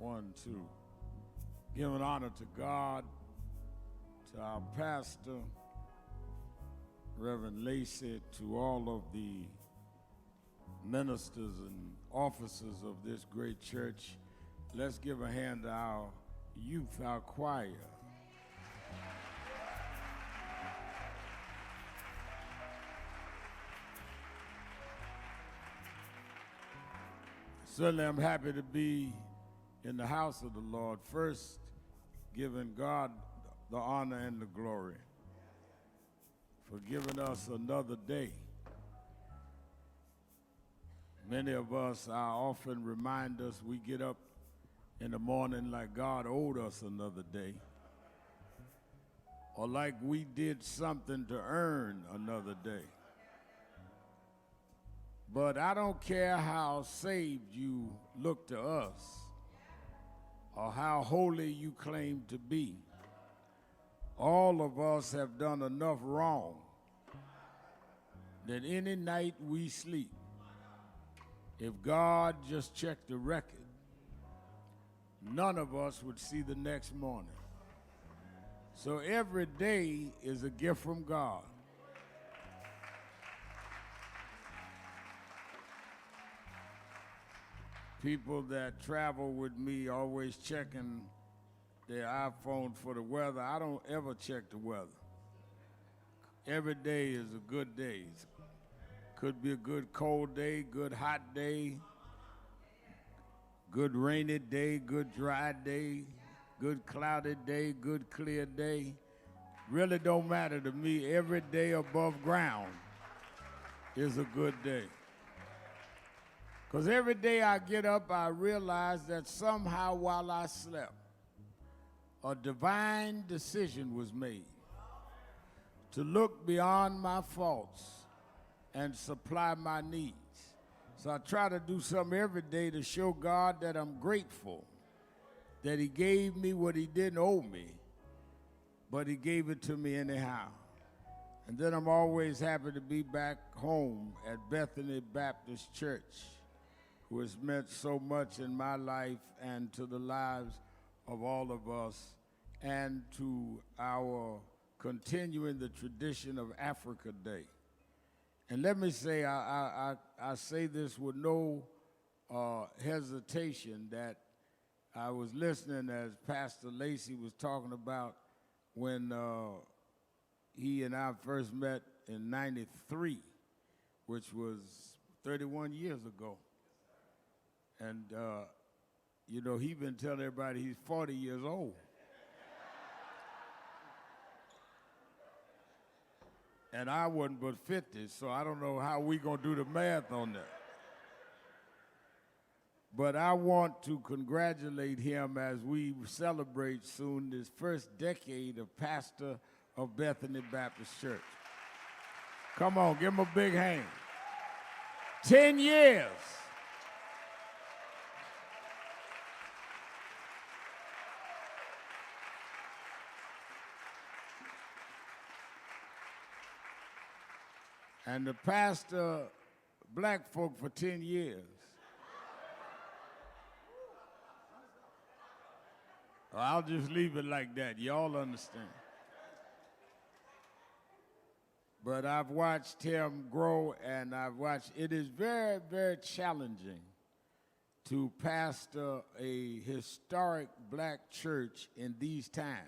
One, two. Giving honor to God, to our pastor, Reverend Lacy, to all of the ministers and officers of this great church. Let's give a hand to our youth, our choir. Certainly I'm happy to be in the house of the Lord, first giving God the honor and the glory for giving us another day. Many of us, I often remind us we get up in the morning like God owed us another day, or like we did something to earn another day. But I don't care how saved you look to us or how holy you claim to be. All of us have done enough wrong that any night we sleep, if God just checked the record, none of us would see the next morning. So every day is a gift from God. People that travel with me always checking their iPhone for the weather. I don't ever check the weather. Every day is a good day. Could be a good cold day, good hot day, good rainy day, good dry day, good cloudy day, good clear day. Really don't matter to me. Every day above ground is a good day. Because every day I get up, I realize that somehow while I slept, a divine decision was made to look beyond my faults and supply my needs. So I try to do something every day to show God that I'm grateful that he gave me what he didn't owe me, but he gave it to me anyhow. And then I'm always happy to be back home at Bethany Baptist Church, who has meant so much in my life and to the lives of all of us, and to our continuing the tradition of Africa Day. And let me say, I say this with no hesitation, that I was listening as Pastor Lacy was talking about when he and I first met in '93, which was 31 years ago. And, you know, he's been telling everybody he's 40 years old. And I wasn't but 50, so I don't know how we gonna do the math on that. But I want to congratulate him as we celebrate soon this first decade of pastor of Bethany Baptist Church. Come on, give him a big hand. 10 years. And the pastor black folk for 10 years. I'll just leave it like that. Y'all understand. But I've watched him grow, and it is very, very challenging to pastor a historic black church in these times,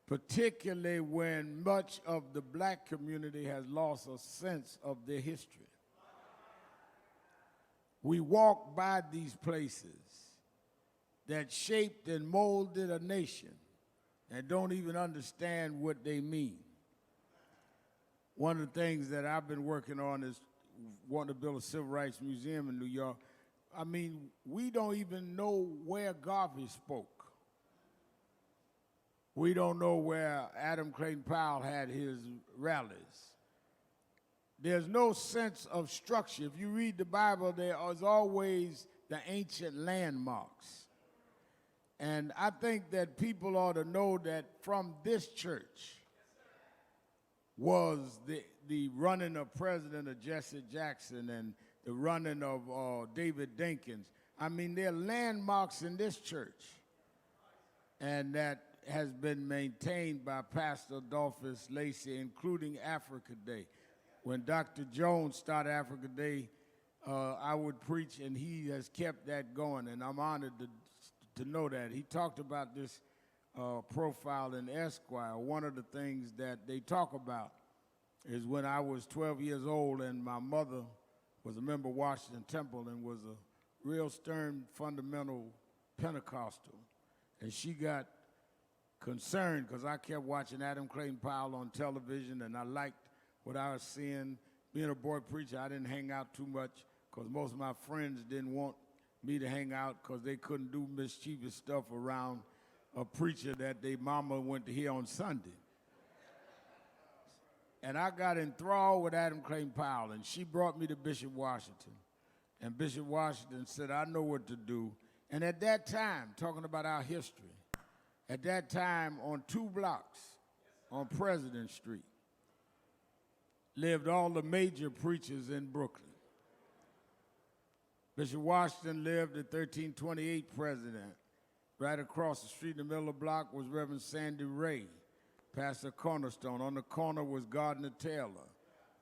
particularly when much of the black community has lost a sense of their history. We walk by these places that shaped and molded a nation and don't even understand what they mean. One of the things that I've been working on is wanting to build a civil rights museum in New York. I mean, we don't even know where Garvey spoke. We don't know where Adam Clayton Powell had his rallies. There's no sense of structure. If you read the Bible, there is always the ancient landmarks. And I think that people ought to know that from this church was the running of President of Jesse Jackson and the running of David Dinkins. I mean, they're landmarks in this church. And that has been maintained by Pastor Adolphus Lacey, including Africa Day. When Dr. Jones started Africa Day, I would preach, and he has kept that going, and I'm honored to know that. He talked about this profile in Esquire. One of the things that they talk about is when I was 12 years old and my mother was a member of Washington Temple and was a real stern, fundamental Pentecostal. And she got concerned because I kept watching Adam Clayton Powell on television, and I liked what I was seeing. Being a boy preacher, I didn't hang out too much because most of my friends didn't want me to hang out because they couldn't do mischievous stuff around a preacher that their mama went to hear on Sunday. And I got enthralled with Adam Clayton Powell, and she brought me to Bishop Washington. And Bishop Washington said, I know what to do. And at that time, talking about our history, at that time on 2 blocks on President Street lived all the major preachers in Brooklyn. Bishop Washington lived at 1328 President. Right across the street in the middle of the block was Reverend Sandy Ray, Pastor Cornerstone. On the corner was Gardner Taylor.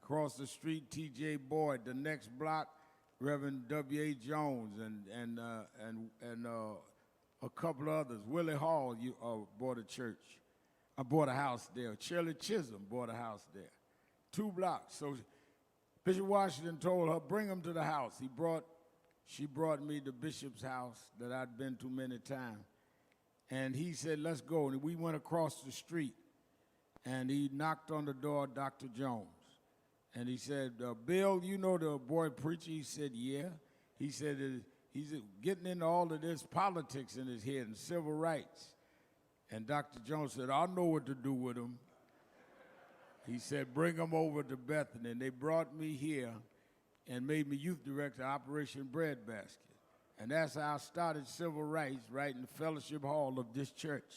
Across the street, T.J. Boyd. The next block, Reverend W.A. Jones and a couple others. Willie Hall bought a church. I bought a house there. Shirley Chisholm bought a house there. 2 blocks. So Bishop Washington told her, bring him to the house. She brought me to Bishop's house that I'd been to many times. And he said, let's go. And we went across the street. And he knocked on the door of Dr. Jones. And he said, Bill, you know the boy preacher? He said, yeah. He said, he's getting into all of this politics in his head and civil rights. And Dr. Jones said, I know what to do with him. He said, bring him over to Bethany. And they brought me here and made me youth director of Operation Breadbasket. And that's how I started civil rights right in the fellowship hall of this church.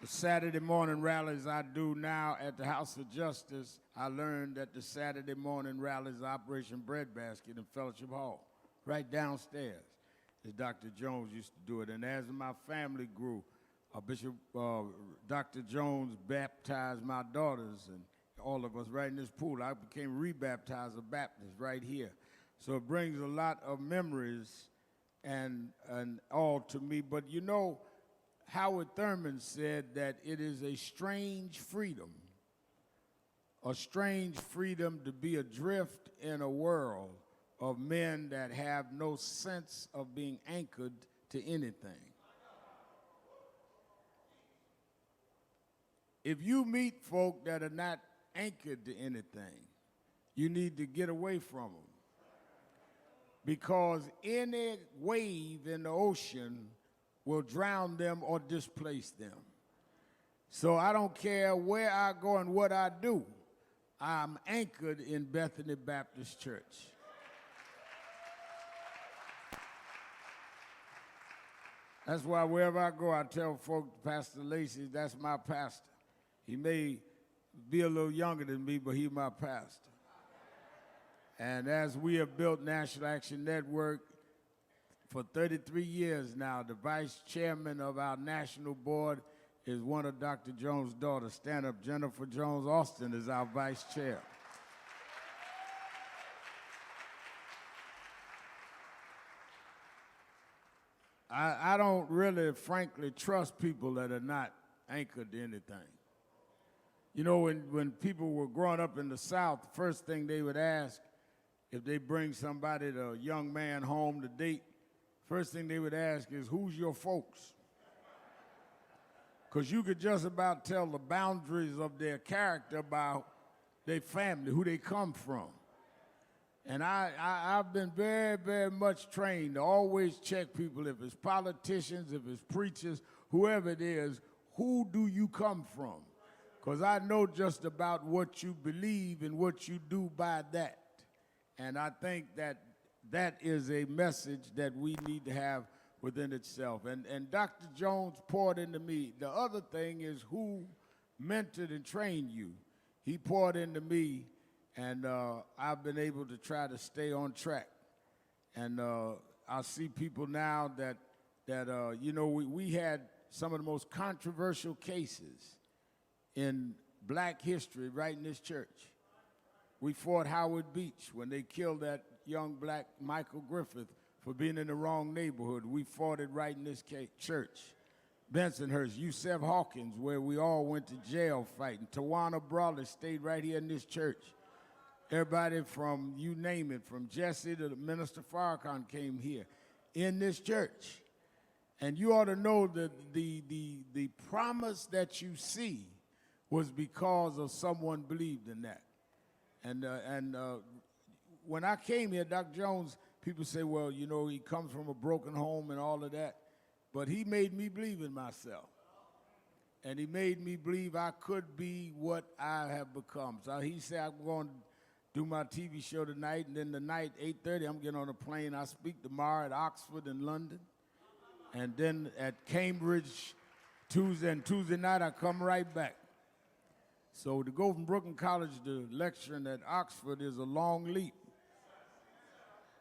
The Saturday morning rallies I do now at the House of Justice, I learned at the Saturday morning rallies Operation Breadbasket in Fellowship Hall, right downstairs, as Dr. Jones used to do it. And as my family grew, Dr. Jones baptized my daughters and all of us right in this pool. I became rebaptized a Baptist right here. So it brings a lot of memories and all to me. But you know, Howard Thurman said that it is a strange freedom to be adrift in a world of men that have no sense of being anchored to anything. If you meet folk that are not anchored to anything, you need to get away from them. Because any wave in the ocean will drown them or displace them. So I don't care where I go and what I do, I'm anchored in Bethany Baptist Church. That's why wherever I go, I tell folk, Pastor Lacey, that's my pastor. He may be a little younger than me, but he's my pastor. And as we have built National Action Network for 33 years now, the vice chairman of our national board is one of Dr. Jones' daughters. Stand up, Jennifer Jones Austin is our vice chair. I don't really, frankly, trust people that are not anchored to anything. You know, when people were growing up in the South, the first thing they would ask, if they bring somebody, a young man home to date, first thing they would ask is, who's your folks? Because you could just about tell the boundaries of their character by their family, who they come from. And I've been very, very much trained to always check people, if it's politicians, if it's preachers, whoever it is, who do you come from? Because I know just about what you believe and what you do by that. And I think that that is a message that we need to have within itself. And Dr. Jones poured into me. The other thing is who mentored and trained you. He poured into me And I've been able to try to stay on track. And I see people now that we had some of the most controversial cases in black history right in this church. We fought Howard Beach when they killed that young black Michael Griffith for being in the wrong neighborhood. We fought it right in this church. Bensonhurst, Yusef Hawkins, where we all went to jail fighting. Tawana Brawley stayed right here in this church. Everybody from, you name it, from Jesse to the Minister Farrakhan came here in this church. And you ought to know that the promise that you see was because of someone believed in that. And when I came here, Dr. Jones, people say, well, you know, he comes from a broken home and all of that. But he made me believe in myself. And he made me believe I could be what I have become. So he said, I'm going to do my TV show tonight, and then tonight, 8:30, I'm getting on a plane. I speak tomorrow at Oxford and London. And then at Cambridge Tuesday, and Tuesday night, I come right back. So to go from Brooklyn College to lecturing at Oxford is a long leap.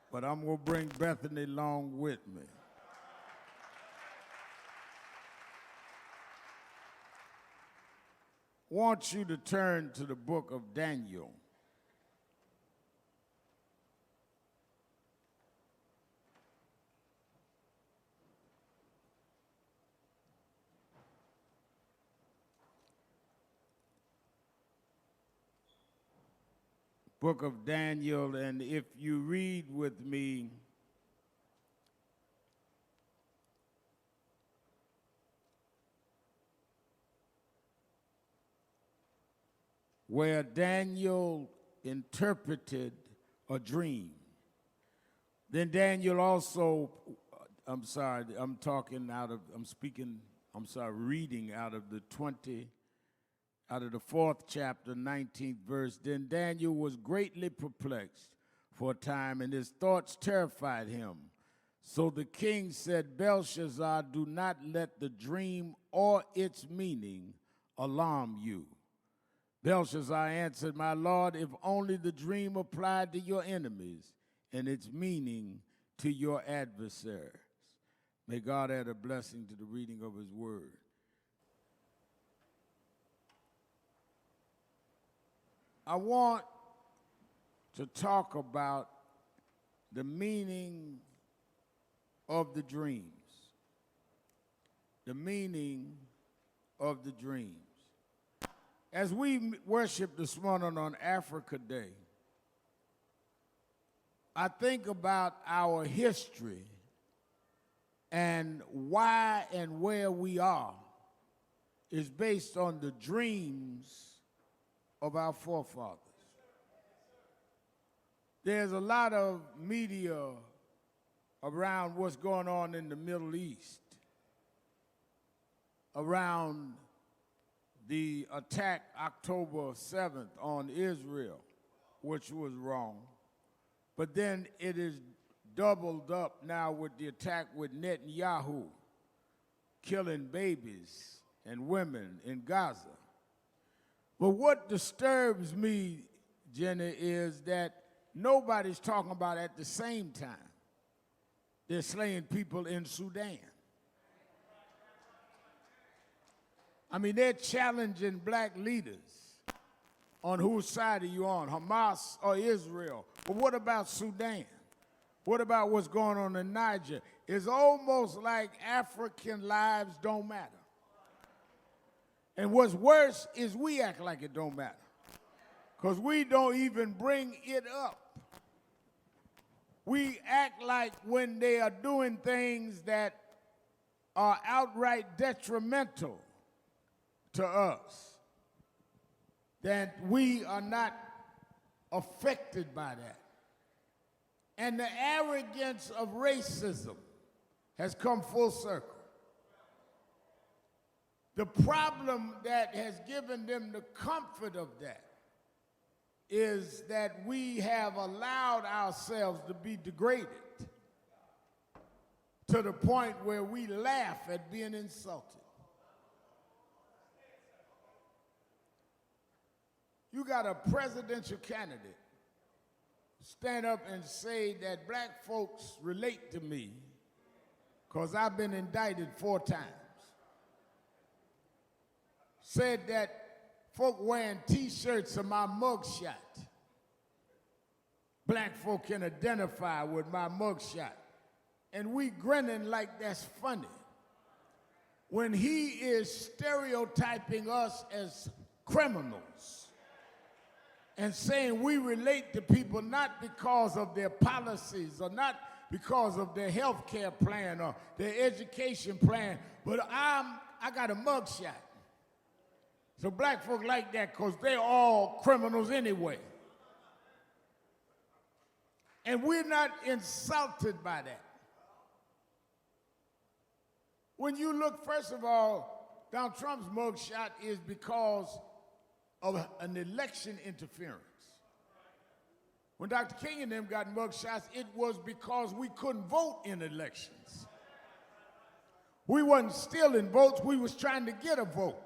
But I'm going to bring Bethany along with me. I want you to turn to the book of Daniel. Book of Daniel, and if you read with me, where Daniel interpreted a dream. Then Daniel also, reading out of the 4th chapter, 19th verse. Then Daniel was greatly perplexed for a time, and his thoughts terrified him. So the king said, Belshazzar, do not let the dream or its meaning alarm you. Belshazzar answered, my lord, if only the dream applied to your enemies and its meaning to your adversaries. May God add a blessing to the reading of his word. I want to talk about the meaning of the dreams. The meaning of the dreams. As we worship this morning on Africa Day, I think about our history and why and where we are is based on the dreams of our forefathers. There's a lot of media around what's going on in the Middle East, around the attack October 7th on Israel, which was wrong. But then it is doubled up now with the attack with Netanyahu, killing babies and women in Gaza. But what disturbs me, Jenny, is that nobody's talking about at the same time they're slaying people in Sudan. I mean, they're challenging black leaders on whose side are you on, Hamas or Israel? But what about Sudan? What about what's going on in Niger? It's almost like African lives don't matter. And what's worse is we act like it don't matter, because we don't even bring it up. We act like when they are doing things that are outright detrimental to us, that we are not affected by that. And the arrogance of racism has come full circle. The problem that has given them the comfort of that is that we have allowed ourselves to be degraded to the point where we laugh at being insulted. you got a presidential candidate stand up and say that black folks relate to me because I've been indicted 4 times. Said that folk wearing T-shirts of my mugshot. Black folk can identify with my mugshot. And we grinning like that's funny. When he is stereotyping us as criminals and saying we relate to people not because of their policies or not because of their health care plan or their education plan, but I got a mugshot. So black folk like that because they're all criminals anyway. And we're not insulted by that. When you look, first of all, Donald Trump's mugshot is because of an election interference. When Dr. King and them got mugshots, it was because we couldn't vote in elections. We wasn't stealing votes, we was trying to get a vote.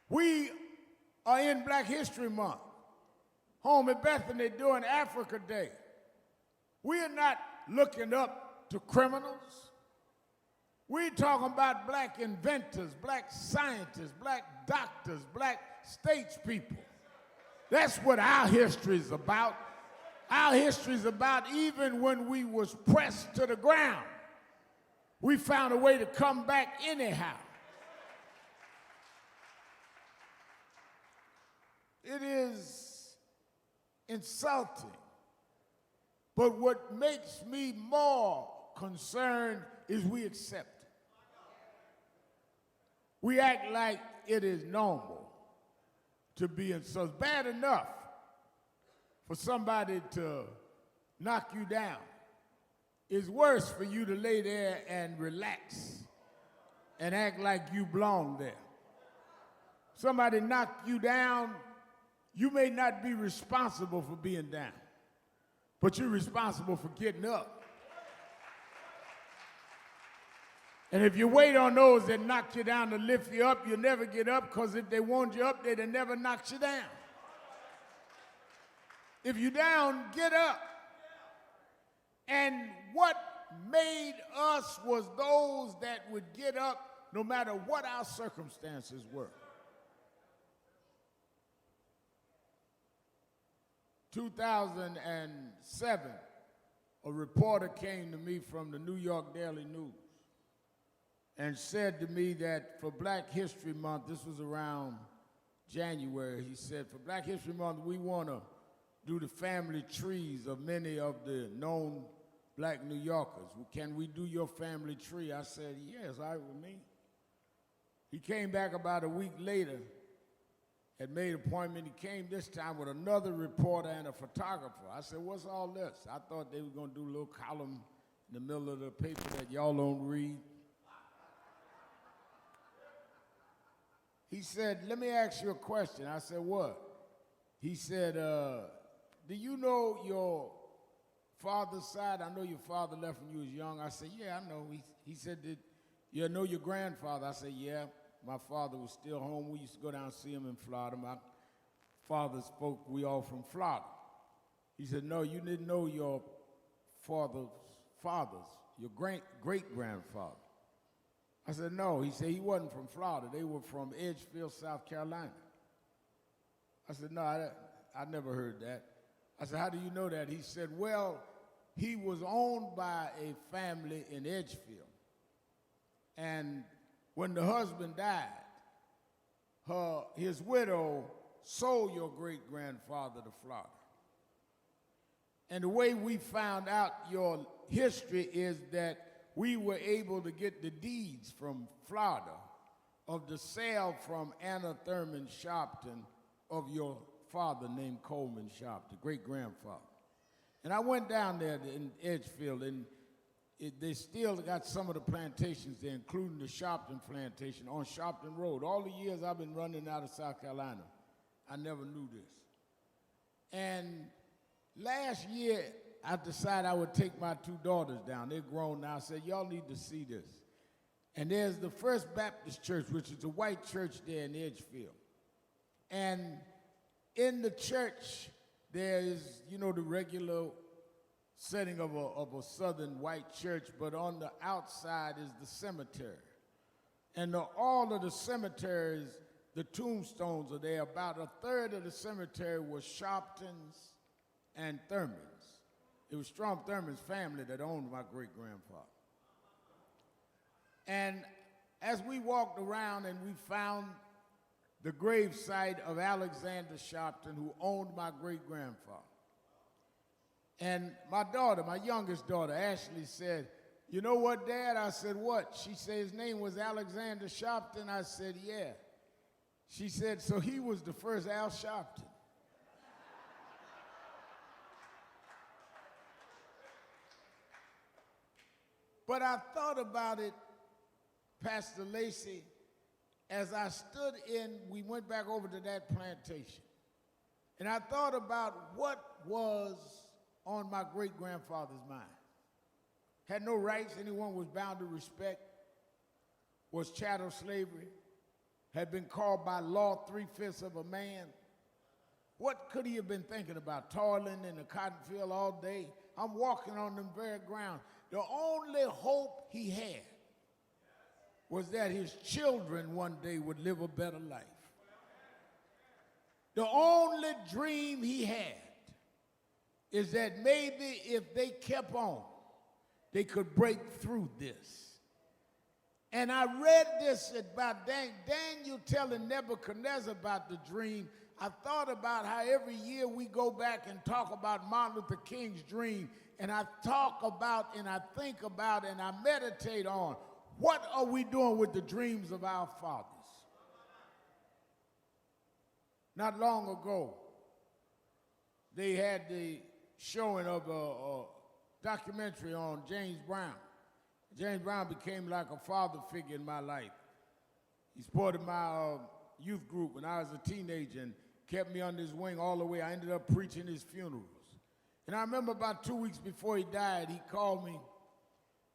We are in Black History Month, home at Bethany doing Africa Day. We are not looking up to criminals. We're talking about black inventors, black scientists, black doctors, black statespeople. That's what our history is about. Our history is about even when we was pressed to the ground, we found a way to come back anyhow. It is insulting. But what makes me more concerned is we accept it. We act like it is normal to be insulted. It's bad enough for somebody to knock you down. It's worse for you to lay there and relax and act like you belong there. Somebody knock you down, you may not be responsible for being down, but you're responsible for getting up. And if you wait on those that knock you down to lift you up, you'll never get up, because if they want you up, they'd have never knocked you down. If you're down, get up. And what made us was those that would get up no matter what our circumstances were. 2007, a reporter came to me from the New York Daily News and said to me that for Black History Month, this was around January, he said, for Black History Month, we want to do the family trees of many of the known black New Yorkers. Can we do your family tree? I said, yes, all right with me. He came back about a week later, had made an appointment. He came this time with another reporter and a photographer. I said, what's all this? I thought they were going to do a little column in the middle of the paper that y'all don't read. He said, let me ask you a question. I said, what? He said, do you know your father's side? I know your father left when you was young. I said, yeah, I know. He said, did you know your grandfather? I said, yeah. My father was still home. We used to go down and see him in Florida. My father spoke, we all from Florida. He said, no, you didn't know your father's fathers, your great-grandfather. I said, no. He said, he wasn't from Florida. They were from Edgefield, South Carolina. I said, no, I never heard that. I said, how do you know that? He said, well, he was owned by a family in Edgefield. And when the husband died, his widow sold your great-grandfather to Florida. And the way we found out your history is that we were able to get the deeds from Florida of the sale from Anna Thurman Sharpton of your father named Coleman Sharpton, great-grandfather. And I went down there in Edgefield, and they still got some of the plantations there, including the Sharpton plantation on Sharpton Road. All the years I've been running out of South Carolina, I never knew this. And last year, I decided I would take my 2 daughters down. They're grown now. I said, y'all need to see this. And there's the First Baptist Church, which is a white church there in Edgefield. And in the church, there's, you know, the regular setting of a southern white church, but on the outside is the cemetery. And all of the cemeteries, the tombstones are there. About a third of the cemetery was Sharptons and Thurmans. It was Strom Thurman's family that owned my great-grandfather. And as we walked around and we found the grave site of Alexander Sharpton, who owned my great-grandfather. And my daughter, my youngest daughter, Ashley, said, "You know what, Dad?" I said, "What?" She said, "His name was Alexander Sharpton." I said, "Yeah." She said, "So he was the first Al Sharpton." But I thought about it, Pastor Lacey, as I stood we went back over to that plantation, and I thought about what was on my great-grandfather's mind. Had no rights anyone was bound to respect, was chattel slavery, had been called by law 3/5 of a man. What could he have been thinking about? Toiling in the cotton field all day? I'm walking on them very ground. The only hope he had was that his children one day would live a better life. The only dream he had is that maybe if they kept on, they could break through this. And I read this about Daniel telling Nebuchadnezzar about the dream. I thought about how every year we go back and talk about Martin Luther King's dream, and I talk about and I think about and I meditate on what are we doing with the dreams of our fathers. Not long ago, they had the showing of a documentary on James Brown. James Brown became like a father figure in my life. He supported my youth group when I was a teenager and kept me under his wing all the way. I ended up preaching his funerals. And I remember about 2 weeks before he died, he called me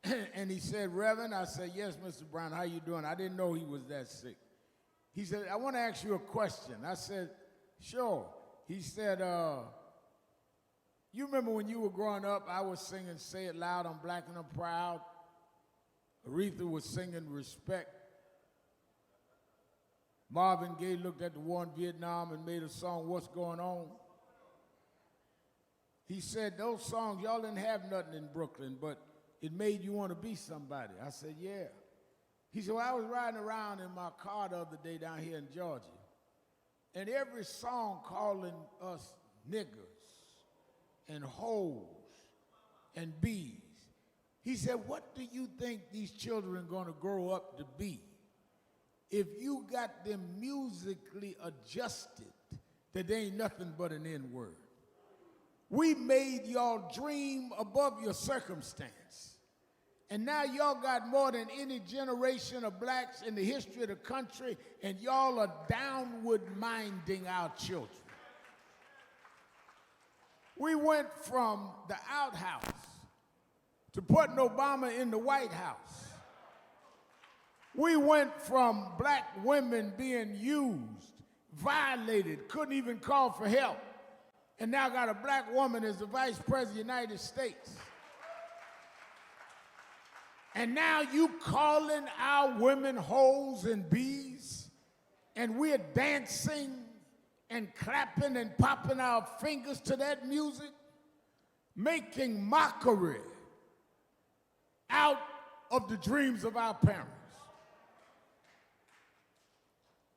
and he said, "Reverend," I said, "Yes, Mr. Brown, how you doing?" I didn't know he was that sick. He said, "I want to ask you a question." I said, "Sure." He said, "You remember when you were growing up, I was singing 'Say It Loud, I'm Black and I'm Proud'? Aretha was singing 'Respect'. Marvin Gaye looked at the war in Vietnam and made a song, 'What's Going On'?" He said, "Those songs, y'all didn't have nothing in Brooklyn, but it made you want to be somebody." I said, "Yeah." He said, "Well, I was riding around in my car the other day down here in Georgia, and every song calling us niggers and hoes and bees." He said, "What do you think these children are going to grow up to be if you got them musically adjusted that they ain't nothing but an N-word? We made y'all dream above your circumstance. And now y'all got more than any generation of blacks in the history of the country, and y'all are downward minding our children." We went from the outhouse to putting Obama in the White House. We went from black women being used, violated, couldn't even call for help, and now got a black woman as the Vice President of the United States. And now you calling our women hoes and bees, and we're dancing and clapping and popping our fingers to that music, making mockery out of the dreams of our parents.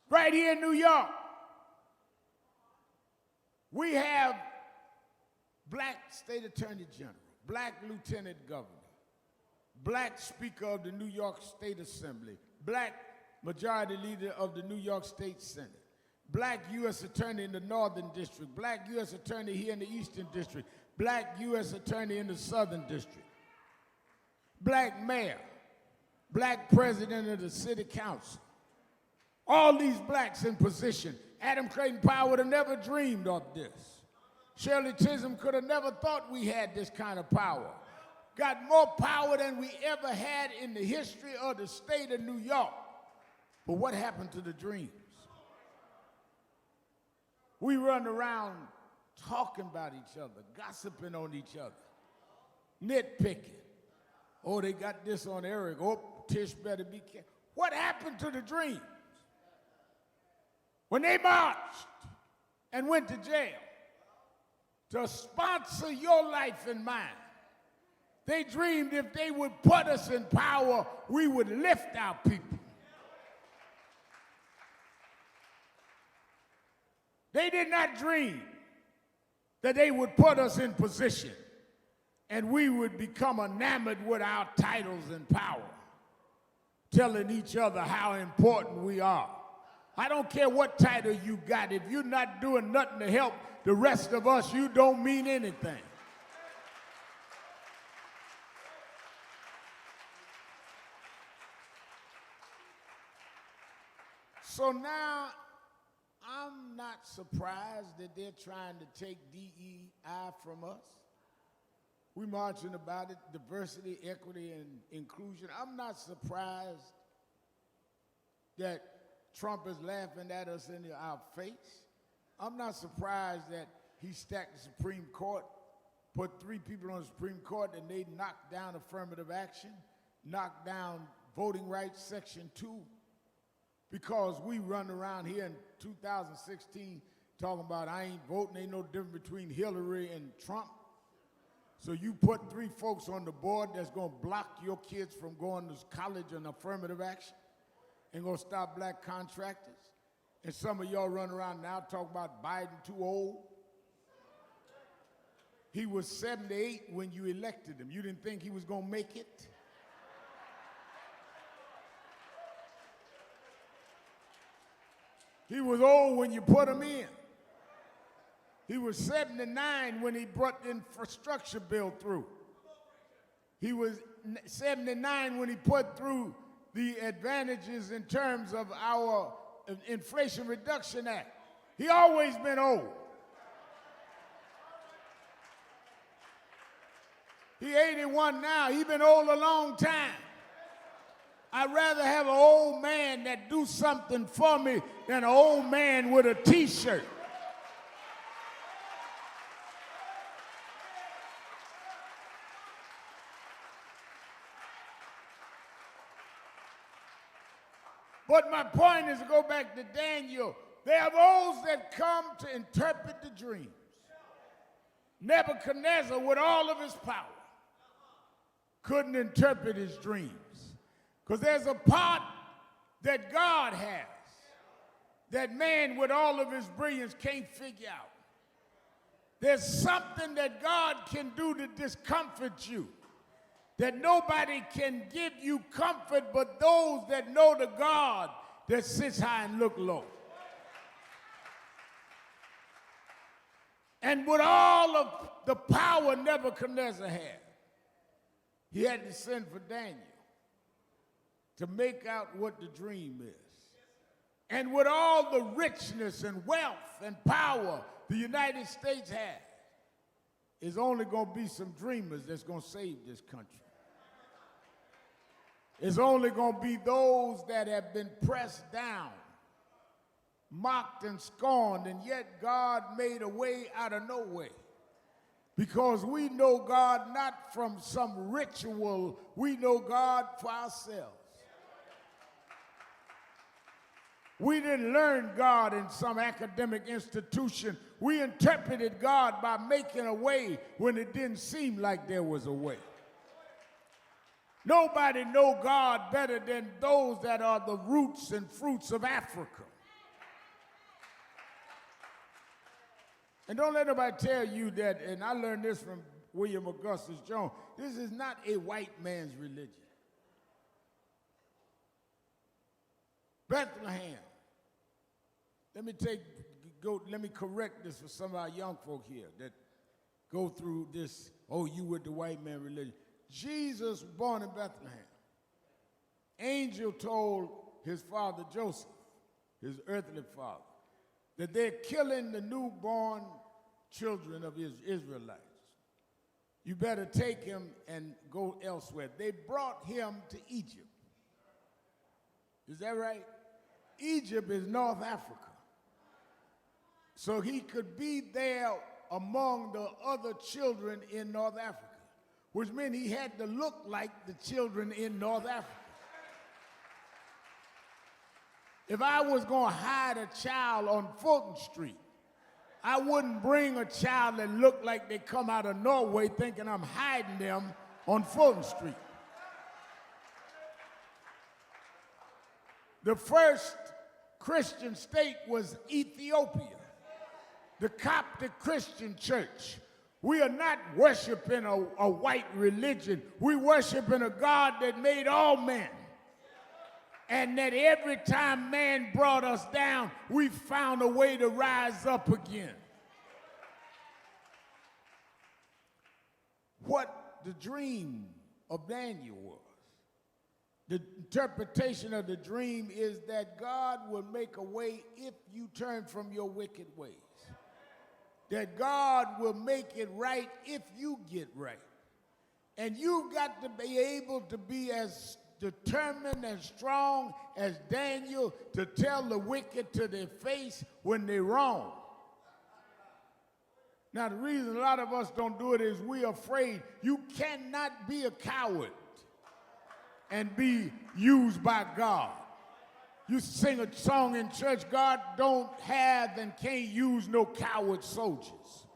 Right here in New York, we have black state attorney general, black lieutenant governor, black speaker of the New York State Assembly, black majority leader of the New York State Senate, black U.S. attorney in the Northern District, black U.S. attorney here in the Eastern District, black U.S. attorney in the Southern District, black mayor, black president of the city council. All these blacks in position. Adam Clayton Powell would have never dreamed of this. Shirley Chisholm could have never thought we had this kind of power. got more power than we ever had in the history of the state of New York. But what happened to the dreams? We run around talking about each other, gossiping on each other, nitpicking. Oh, they got this on Eric. Oh, Tish better be careful. What happened to the dreams? When they marched and went to jail to sponsor your life and mine, they dreamed if they would put us in power, we would lift our people. They did not dream that they would put us in position and we would become enamored with our titles and power, telling each other how important we are. I don't care what title you got. If you're not doing nothing to help the rest of us, you don't mean anything. So now, I'm not surprised that they're trying to take DEI from us. We're marching about it, diversity, equity, and inclusion. I'm not surprised that Trump is laughing at us in our face. I'm not surprised that he stacked the Supreme Court, put 3 people on the Supreme Court, and they knocked down affirmative action, knocked down voting rights, Section 2, because we run around here in 2016 talking about I ain't voting, ain't no difference between Hillary and Trump. So you put 3 folks on the board that's gonna block your kids from going to college on affirmative action and gonna stop black contractors. And some of y'all run around now talking about Biden too old. He was 78 when you elected him. You didn't think he was gonna make it? He was old when you put him in. He was 79 when he brought the infrastructure bill through. He was 79 when he put through the advantages in terms of our Inflation Reduction Act. He always been old. He 81 now. He been old a long time. I'd rather have an old man that do something for me than an old man with a T-shirt. But my point is to go back to Daniel. There are those that come to interpret the dreams. Nebuchadnezzar, with all of his power, couldn't interpret his dreams. Because there's a part that God has that man, with all of his brilliance, can't figure out. There's something that God can do to discomfort you, that nobody can give you comfort but those that know the God that sits high and look low. And with all of the power Nebuchadnezzar had, he had to send for Daniel to make out what the dream is. And with all the richness and wealth and power the United States has, there's only going to be some dreamers that's going to save this country. It's only going to be those that have been pressed down, mocked and scorned, and yet God made a way out of no way. Because we know God not from some ritual, we know God for ourselves. We didn't learn God in some academic institution. We interpreted God by making a way when it didn't seem like there was a way. Nobody know God better than those that are the roots and fruits of Africa. And don't let nobody tell you that, and I learned this from William Augustus Jones, this is not a white man's religion. Bethlehem. Let me correct this for some of our young folk here that go through this, oh, you with the white man religion. Jesus was born in Bethlehem. Angel told his father Joseph, his earthly father, that they're killing the newborn children of Israelites. you better take him and go elsewhere. They brought him to Egypt. Is that right? Egypt is North Africa. So he could be there among the other children in North Africa, which meant he had to look like the children in North Africa. If I was going to hide a child on Fulton Street, I wouldn't bring a child that looked like they come out of Norway thinking I'm hiding them on Fulton Street. The first Christian state was Ethiopia, the Coptic Christian church. We are not worshiping a white religion. We worshiping a God that made all men. And that every time man brought us down, we found a way to rise up again. What the dream of Daniel was. The interpretation of the dream is that God will make a way if you turn from your wicked ways. That God will make it right if you get right. And you've got to be able to be as determined and strong as Daniel to tell the wicked to their face when they're wrong. Now, the reason a lot of us don't do it is we're afraid. You cannot be a coward and be used by God. You sing a song in church, God don't have and can't use no coward soldiers.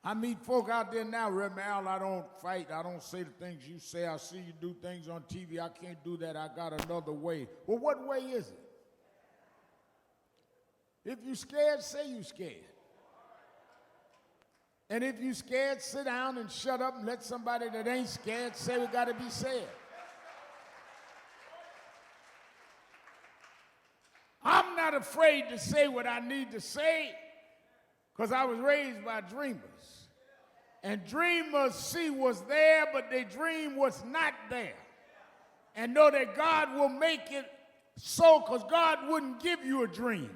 I meet folk out there now, Reverend Al, I don't fight, I don't say the things you say, I see you do things on TV, I can't do that, I got another way. Well, what way is it? If you're scared, say you're scared. And if you're scared, sit down and shut up and let somebody that ain't scared say what got to be said. I'm not afraid to say what I need to say because I was raised by dreamers. And dreamers see what's there, but they dream what's not there. And know that God will make it so, because God wouldn't give you a dream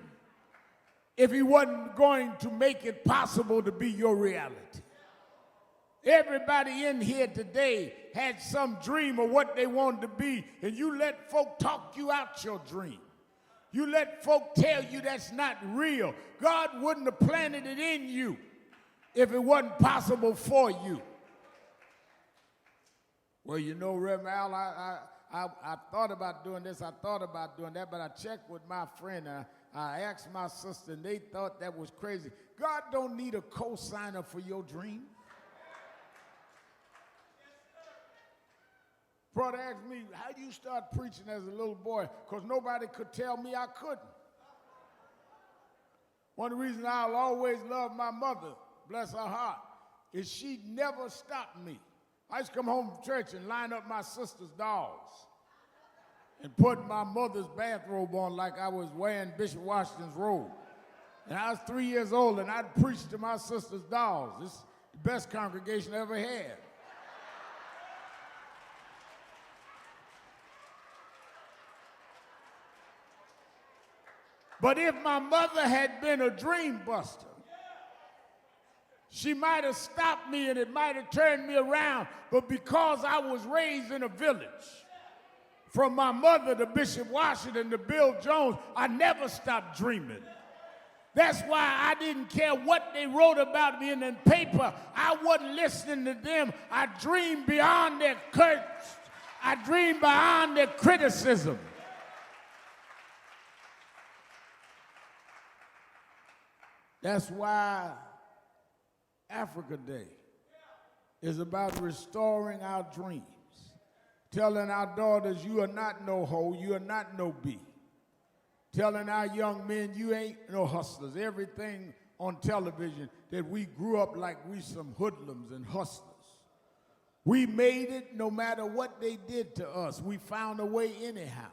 if he wasn't going to make it possible to be your reality. Everybody in here today had some dream of what they wanted to be, and you let folk talk you out your dream. You let folk tell you that's not real. God wouldn't have planted it in you if it wasn't possible for you. Well, you know, Reverend Al, I thought about doing this, I thought about doing that, but I checked with my friend, I asked my sister, and they thought that was crazy. God don't need a co-signer for your dream. Brother asked me, how do you start preaching as a little boy? Because nobody could tell me I couldn't. One of the reasons I'll always love my mother, bless her heart, is she never stopped me. I used to come home from church and line up my sister's dolls and put my mother's bathrobe on like I was wearing Bishop Washington's robe. And I was 3 years old, and I'd preach to my sister's dolls. This is the best congregation I ever had. But if my mother had been a dream buster, she might have stopped me and it might have turned me around. But because I was raised in a village, from my mother to Bishop Washington to Bill Jones, I never stopped dreaming. That's why I didn't care what they wrote about me in the paper. I wasn't listening to them. I dreamed beyond their curse. I dreamed beyond their criticism. That's why Africa Day is about restoring our dreams, telling our daughters, you are not no hoe, you are not no B. Telling our young men, you ain't no hustlers. Everything on television that we grew up like we some hoodlums and hustlers. We made it no matter what they did to us. We found a way anyhow.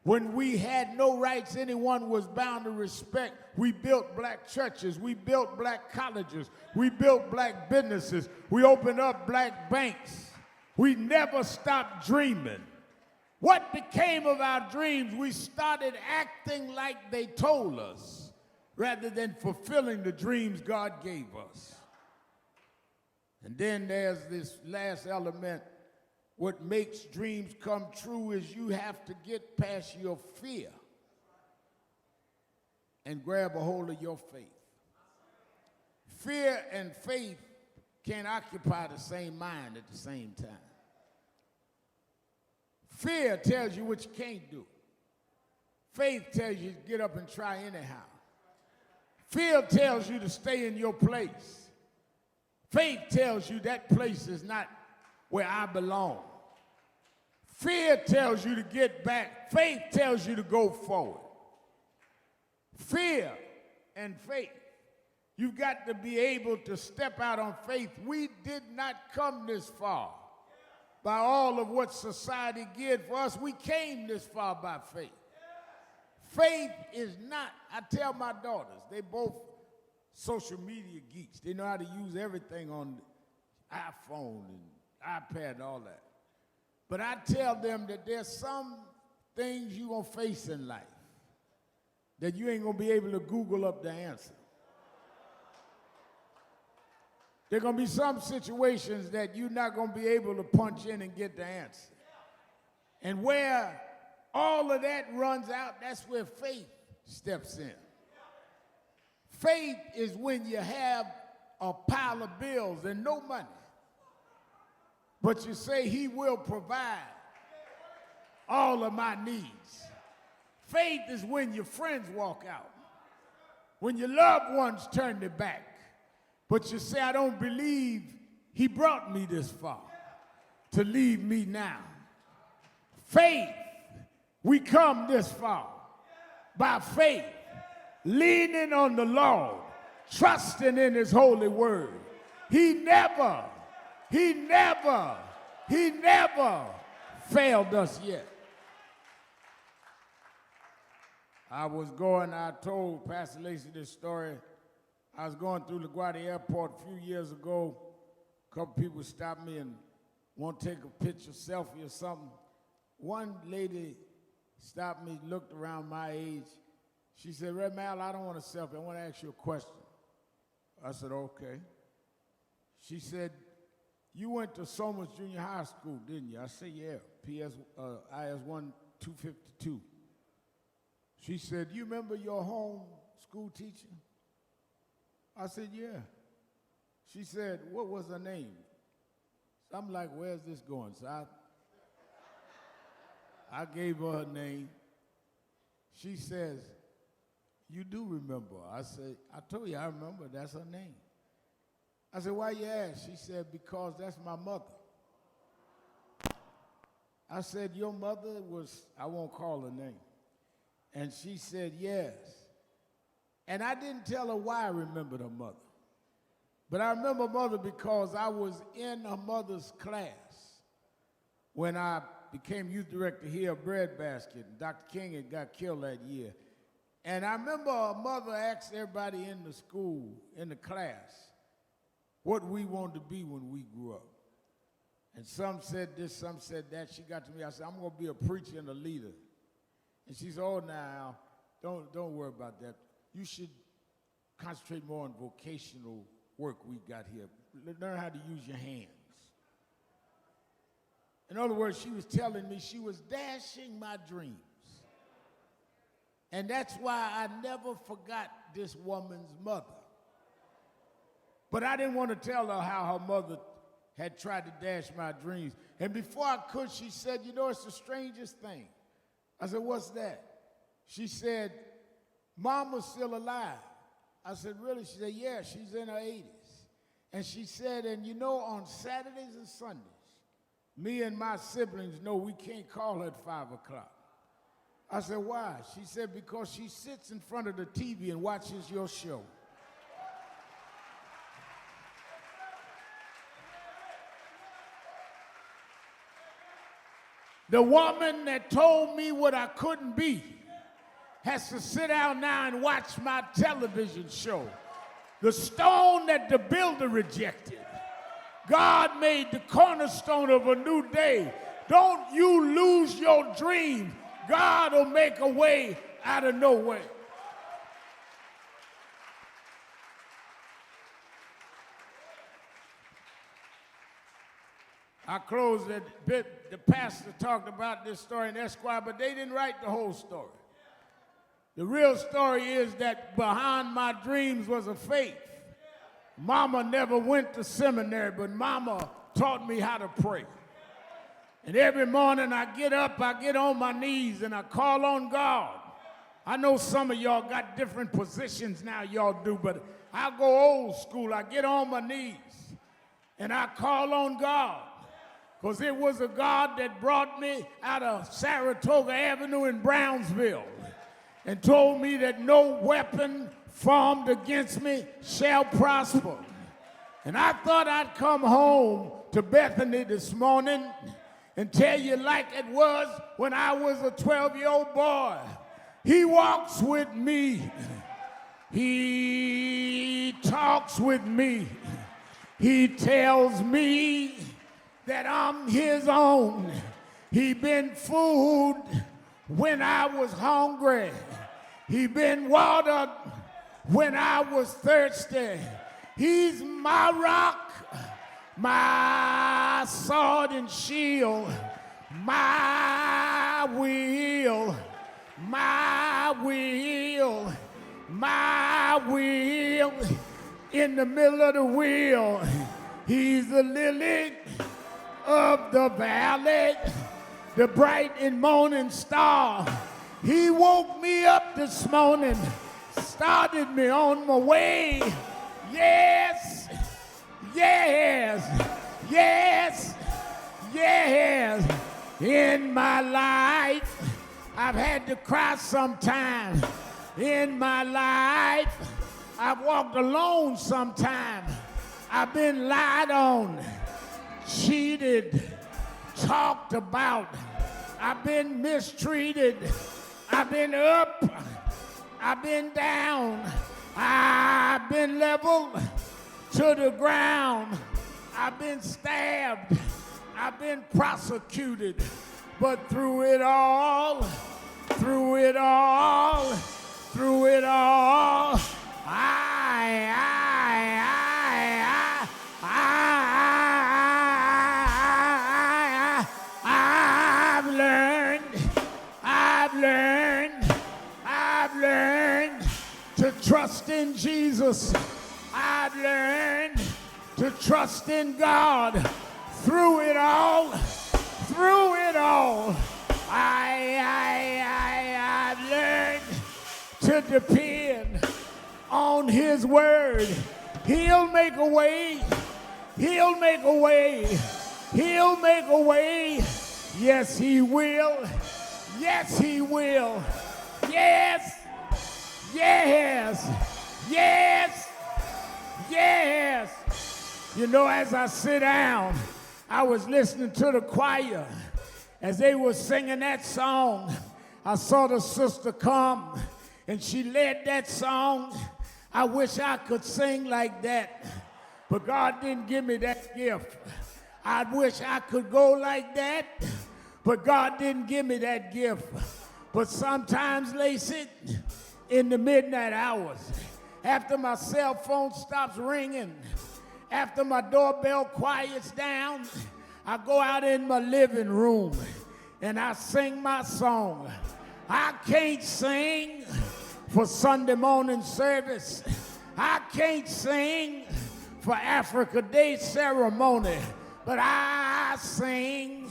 When we had no rights anyone was bound to respect, we built black churches, we built black colleges, we built black businesses, we opened up black banks. We never stopped dreaming. What became of our dreams? We started acting like they told us rather than fulfilling the dreams God gave us. And then there's this last element. What makes dreams come true is you have to get past your fear and grab a hold of your faith. Fear and faith can't occupy the same mind at the same time. Fear tells you what you can't do. Faith tells you to get up and try anyhow. Fear tells you to stay in your place. Faith tells you that place is not where I belong. Fear tells you to get back. Faith tells you to go forward. Fear and faith. You've got to be able to step out on faith. We did not come this far by all of what society did for us. We came this far by faith. Faith is not, I tell my daughters, they both social media geeks. They know how to use everything on the iPhone and iPad and all that. But I tell them that there's some things you're going to face in life that you ain't going to be able to Google up the answer. There are going to be some situations that you're not going to be able to punch in and get the answer. And where all of that runs out, that's where faith steps in. Faith is when you have a pile of bills and no money, but you say he will provide all of my needs. Faith is when your friends walk out, when your loved ones turn their back, but you say, I don't believe he brought me this far to leave me now. Faith, we come this far by faith, leaning on the Lord, trusting in his holy word. He never failed us yet. I told Pastor Lacy this story. I was going through LaGuardia Airport a few years ago. A couple people stopped me and want to take a picture, selfie or something. One lady stopped me, looked around my age. She said, Red Mal, I don't want a selfie. I want to ask you a question. I said, okay. She said, you went to Somers Junior High School, didn't you? I said, yeah, IS 1252. She said, you remember your home school teacher? I said, yeah. She said, what was her name? So I'm like, where's this going? So I gave her her name. She says, you do remember. I said, I told you I remember, that's her name. I said, why you ask? She said, because that's my mother. I said, your mother was, I won't call her name. And she said, yes. And I didn't tell her why I remembered her mother. But I remember mother because I was in her mother's class when I became youth director here at Breadbasket. Dr. King had got killed that year. And I remember her mother asked everybody in the school, in the class, what we wanted to be when we grew up. And some said this, some said that. She got to me, I said, I'm going to be a preacher and a leader. And she said, oh, now, don't worry about that. You should concentrate more on vocational work we got here. Learn how to use your hands. In other words, she was telling me she was dashing my dreams. And that's why I never forgot this woman's mother. But I didn't want to tell her how her mother had tried to dash my dreams. And before I could, she said, you know, it's the strangest thing. I said, what's that? She said, Mama's still alive. I said, really? She said, yeah, she's in her 80s. And she said, and you know, on Saturdays and Sundays, me and my siblings know we can't call her at 5 o'clock. I said, why? She said, because she sits in front of the TV and watches your show. The woman that told me what I couldn't be has to sit down now and watch my television show. The stone that the builder rejected, God made the cornerstone of a new day. Don't you lose your dream. God will make a way out of no way. I closed that bit. The pastor talked about this story in Esquire, but they didn't write the whole story. The real story is that behind my dreams was a faith. Mama never went to seminary, but Mama taught me how to pray. And every morning I get up, I get on my knees, and I call on God. I know some of y'all got different positions now, y'all do, but I go old school. I get on my knees, and I call on God. Because it was a God that brought me out of Saratoga Avenue in Brownsville and told me that no weapon formed against me shall prosper. And I thought I'd come home to Bethany this morning and tell you like it was when I was a 12-year-old boy. He walks with me. He talks with me. He tells me that I'm his own. He been food when I was hungry. He been watered when I was thirsty. He's my rock, my sword and shield, my wheel, my wheel, my wheel. In the middle of the wheel, he's the lily of the valley, the bright and morning star. He woke me up this morning, started me on my way. Yes, yes, yes, yes. In my life, I've had to cry sometimes. In my life, I've walked alone sometimes. I've been lied on, cheated, talked about. I've been mistreated. I've been up. I've been down. I've been leveled to the ground. I've been stabbed. I've been prosecuted. But through it all, through it all, through it all, I've learned to trust in Jesus. I've learned to trust in God. Through it all, I've learned to depend on his word. He'll make a way. He'll make a way. He'll make a way. Yes, he will. Yes, he will. Yes, yes, yes, yes. You know, as I sit down, I was listening to the choir as they were singing that song. I saw the sister come and she led that song. I wish I could sing like that, but God didn't give me that gift. I wish I could go like that, but God didn't give me that gift. But sometimes, Lacey, in the midnight hours, after my cell phone stops ringing, after my doorbell quiets down, I go out in my living room and I sing my song. I can't sing for Sunday morning service. I can't sing for Africa Day ceremony, but I sing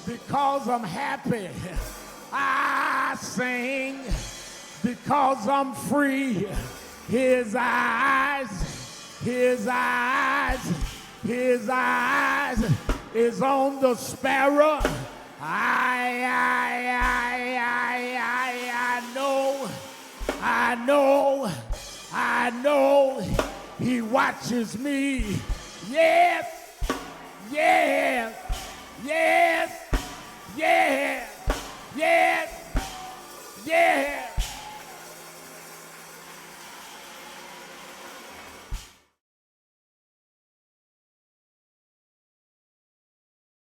because I'm happy. I sing because I'm free. His eyes, his eyes, his eyes is on the sparrow. I know he watches me. Yes, yes, yes.